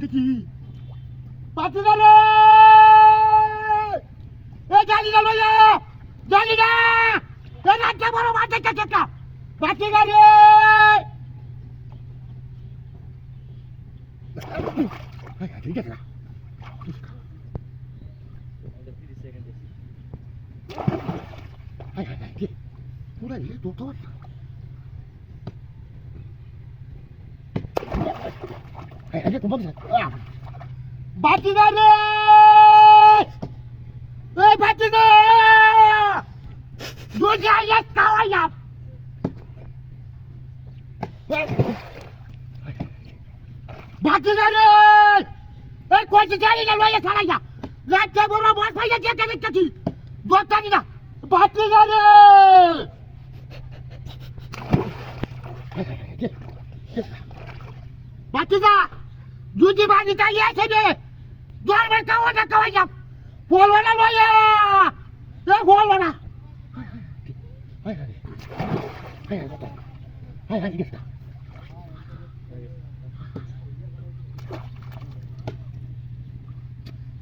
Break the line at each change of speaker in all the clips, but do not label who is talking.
দেখি পাতিদা রে এ জালিদা লইয়া জালিদা এ রাজ্য বড় মাঠে কাকা পাতিদা রে ঠিক আছে পুরা ইয়ে তো তো আরে তোমার বাতিদা রে এই বাতিদা দুজা এক কাওয়া বাতিদা রে এই কোটি গাড়ি না লইয়া চালাইয়া রাতে বড় বস ভাইয়া যেতে দেখতেছি দোতানি না বাতিদা রে বাতিদা দুজি বাড়ি তাই আছে রে দরবার কাওয়াটা কাওয়া বলবো না লইয়া এ বলবো না high high high high high গেছে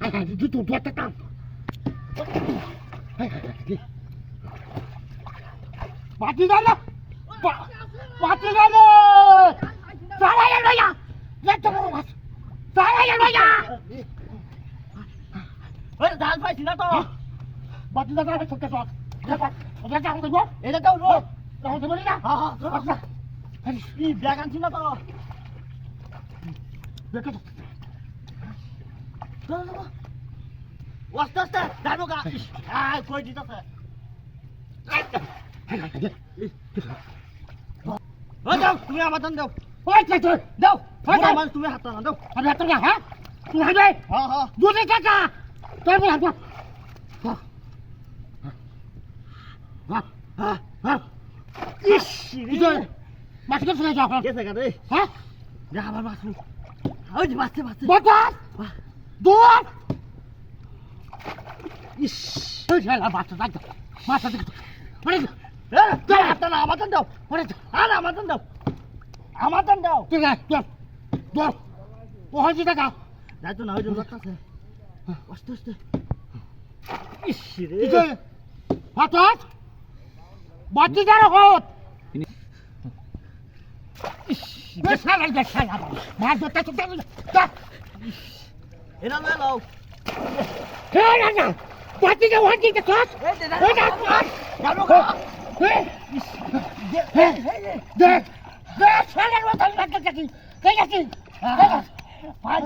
হাই হাই তুই তো একটা কাম হাই হাই হাই বাতিদা না বাতিদা রে সারাই লইয়া লেট করো বাস সারাই লইয়া ওই ডাল পাইছি না তো বাতিদা না ছোট ছোট এটা যাও তো এটা যাও রো যাও তো বলি না হ্যাঁ হ্যাঁ আরে ই ব্যাগ আনছি না তো দেখো তো ওয়াস্তে ওয়াস্তে দাঁড়ো গা আই কই দিতেছে ও দাও তুমি আমার দাও ওই চাচা দাও দাও মানে তুমি হাত না দাও আমি হাত না হ্যাঁ তুমি হাত দে হ্যাঁ হ্যাঁ দুধে চাচা তোর বল হাত হ্যাঁ হ্যাঁ হ্যাঁ ইস রে মাছ কে ফেলে যাও কে থেকে রে হ্যাঁ যা আবার মাছ ওই যে মাছ মাছ বাতাস দুধ ইস ওই শালা মাছ দাও মাছ দাও আরে দাও হাত না আমার দাও আরে আরে আমার দাও আমার দাও ঠিক আছে দাও ও হইছে টাকা যাই তো না হইছে লাগতাছে আস্তে আস্তে ইস রে ইজে হাতাত বাতি যারা হত ইস বেশালা মার দটা তো দা এরা লয়ে লাও হে না বাতি যা হইছে তো কাজ এই না জানো কা হে হে দে দে শালার মত লাগতাছে ঠিক আছে পাঁচ